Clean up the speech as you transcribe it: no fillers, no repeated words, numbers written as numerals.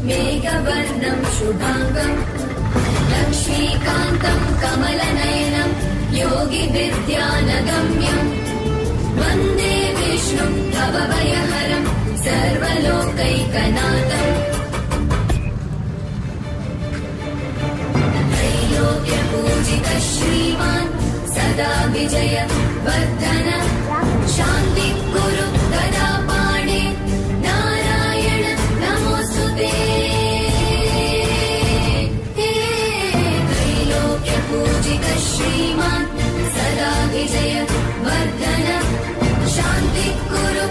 मेघवर्णं शुभाङ्गं लक्ष्मीकान्तं कमलनयनं योगिविद्यानगम्यं वन्दे विष्णुं भवभयहरं सर्वलोकैकनाथम् त्रैलोक्यपूजित श्रीमान् सदा विजय वर्धन शान्ति कुरु गदा पाणे नारायण नमोऽस्तुते त्रैलोक्यपूजित श्रीमान् सदा विजय वर्धन शान्ति कुरु